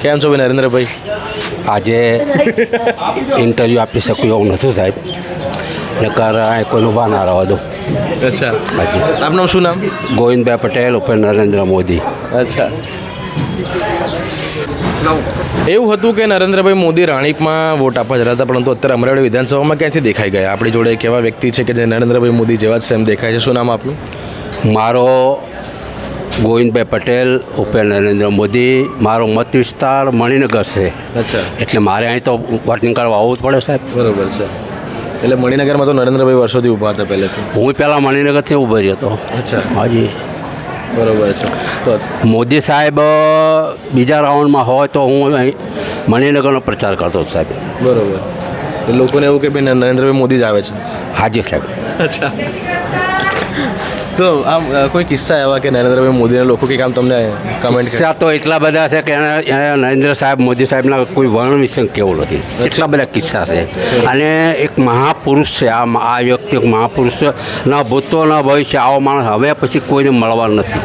કેમ છો ભાઈ નરેન્દ્રભાઈ? આજે ઇન્ટરવ્યૂ આપી શકું એવું નથી સાહેબ, નકર કોઈનું ઊભા ના રહેવા દો. અચ્છા, હાજી. આપનું શું નામ? ગોવિંદભાઈ પટેલ ઉપર નરેન્દ્ર મોદી. અચ્છા, એવું હતું કે નરેન્દ્રભાઈ મોદી રાણીપમાં વોટ આપવા જતા હતા, પરંતુ અત્યારે અમરાવતી વિધાનસભામાં ક્યાંથી દેખાઈ ગયા? આપણી જોડે એક એવા વ્યક્તિ છે કે જે નરેન્દ્રભાઈ મોદી જેવા જ સેમ દેખાય છે. શું નામ આપનું? મારો ગોવિંદભાઈ પટેલ ઉપર નરેન્દ્ર મોદી. મારો મત વિસ્તાર મણિનગર છે, અચ્છા, એટલે મારે અહીં તો વોટિંગ કરવા આવવું જ પડે સાહેબ. બરોબર છે. એટલે મણિનગરમાં તો નરેન્દ્રભાઈ વર્ષોથી ઊભા હતા પહેલેથી. હું પહેલાં મણિનગરથી ઊભો રહ્યો હતો. અચ્છા, હાજી. બરોબર છે. તો મોદી સાહેબ બીજા રાઉન્ડમાં હોય તો હું અહીં મણિનગરનો પ્રચાર કરતો હતો સાહેબ. બરોબર, એટલે લોકોને એવું કે ભાઈ નરેન્દ્રભાઈ મોદી જ આવે છે. હાજી સાહેબ. અચ્છા, તો આમ કોઈ કિસ્સા એવા કે નરેન્દ્રભાઈ મોદીના લોકો કે આમ તમને કમેન્ટ કિસ્સા તો એટલા બધા છે કે એને નરેન્દ્ર સાહેબ મોદી સાહેબના કોઈ વર્ણ વિશે કેવું નથી, એટલા બધા કિસ્સા છે. અને એક મહાપુરુષ છે આ વ્યક્તિ, એક મહાપુરુષ છે. ન ભૂતો ન ભવિષ્ય, આવો માણસ હવે પછી કોઈને મળવાનો નથી.